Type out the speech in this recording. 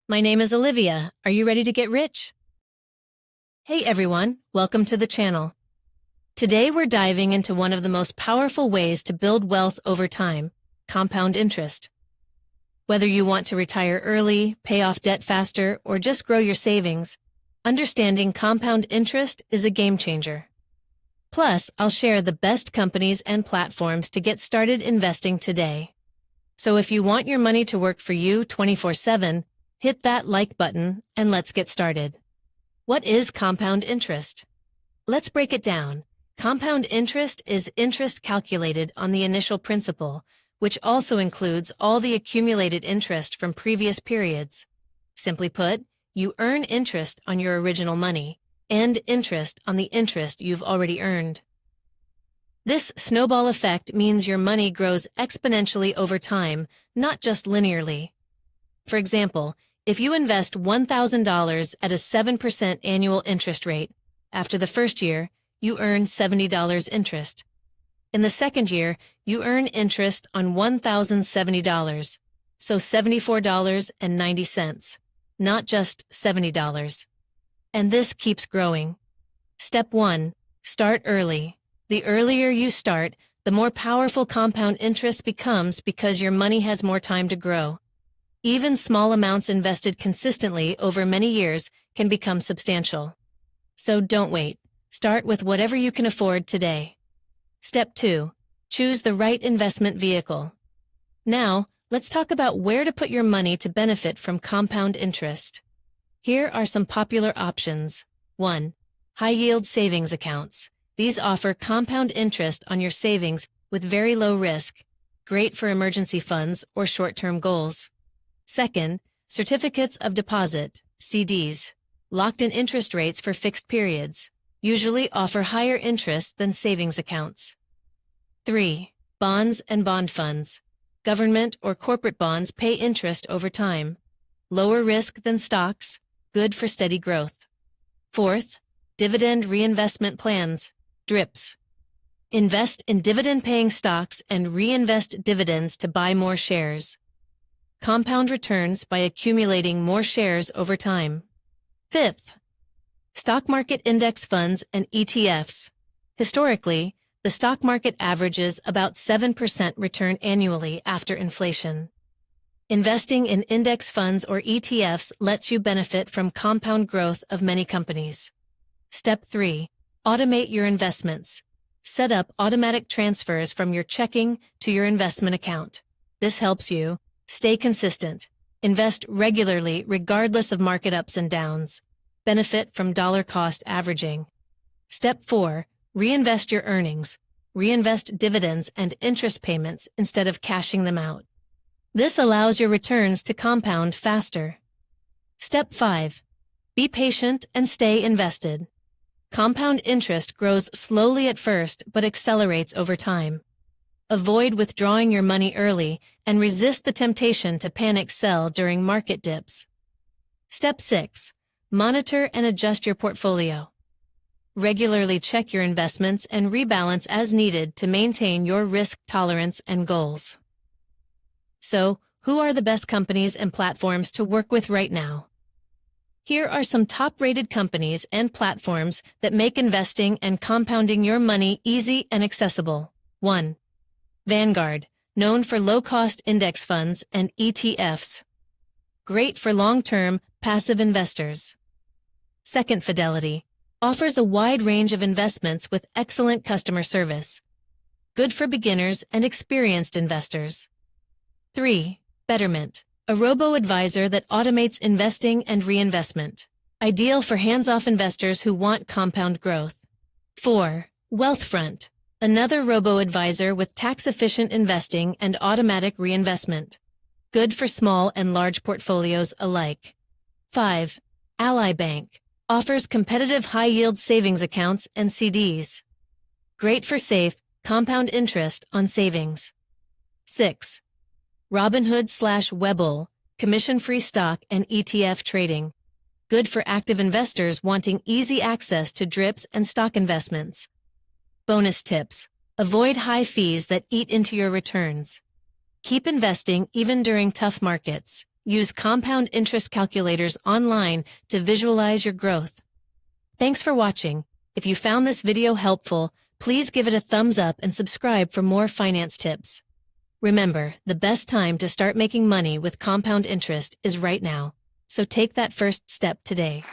My name is Olivia. Are you ready to get rich? Hey everyone, welcome to the channel. Today we're diving into one of the most powerful ways to build wealth over time, compound interest. Whether you want to retire early, pay off debt faster, or just grow your savings, understanding compound interest is a game changer. Plus, I'll share the best companies and platforms to get started investing today. So if you want your money to work for you 24/7, hit that like button and let's get started. What is compound interest? Let's break it down. Compound interest is interest calculated on the initial principal, which also includes all the accumulated interest from previous periods. Simply put, you earn interest on your original money and interest on the interest you've already earned. This snowball effect means your money grows exponentially over time, not just linearly. For example, if you invest $1,000 at a 7% annual interest rate, after the first year, you earn $70 interest. In the second year, you earn interest on $1,070, so $74.90, not just $70. And this keeps growing. Step 1. Start early. The earlier you start, the more powerful compound interest becomes because your money has more time to grow. Even small amounts invested consistently over many years can become substantial. So don't wait. Start with whatever you can afford today. Step 2. Choose the right investment vehicle. Now, let's talk about where to put your money to benefit from compound interest. Here are some popular options. 1. High-yield savings accounts. These offer compound interest on your savings with very low risk, great for emergency funds or short-term goals. Second, certificates of deposit, CDs, locked-in interest rates for fixed periods, usually offer higher interest than savings accounts. 3. Bonds and bond funds. Government or corporate bonds pay interest over time. Lower risk than stocks, good for steady growth. Fourth, dividend reinvestment plans, DRIPs. Invest in dividend-paying stocks and reinvest dividends to buy more shares. Compound returns by accumulating more shares over time. Fifth, stock market index funds and ETFs. Historically, the stock market averages about 7% return annually after inflation. Investing in index funds or ETFs lets you benefit from compound growth of many companies. Step 3. Automate your investments. Set up automatic transfers from your checking to your investment account. This helps you stay consistent, invest regularly regardless of market ups and downs, benefit from dollar-cost averaging. Step 4. Reinvest your earnings. Reinvest dividends and interest payments instead of cashing them out. This allows your returns to compound faster. Step 5. Be patient and stay invested. Compound interest grows slowly at first but accelerates over time. Avoid withdrawing your money early and resist the temptation to panic sell during market dips. Step 6. Monitor and adjust your portfolio. Regularly check your investments and rebalance as needed to maintain your risk tolerance and goals. So, who are the best companies and platforms to work with right now? Here are some top-rated companies and platforms that make investing and compounding your money easy and accessible. 1. Vanguard, known for low-cost index funds and ETFs. Great for long-term, passive investors. 2. Fidelity, offers a wide range of investments with excellent customer service. Good for beginners and experienced investors. 3. Betterment, a robo-advisor that automates investing and reinvestment. Ideal for hands-off investors who want compound growth. 4. Wealthfront, another robo-advisor with tax-efficient investing and automatic reinvestment. Good for small and large portfolios alike. 5. Ally Bank, offers competitive high-yield savings accounts and CDs. Great for safe, compound interest on savings. 6. Robinhood/Webull, commission-free stock and ETF trading. Good for active investors wanting easy access to DRIPs and stock investments. Bonus tips. Avoid high fees that eat into your returns. Keep investing even during tough markets. Use compound interest calculators online to visualize your growth. Thanks for watching. If you found this video helpful, please give it a thumbs up and subscribe for more finance tips. Remember, the best time to start making money with compound interest is right now. So take that first step today.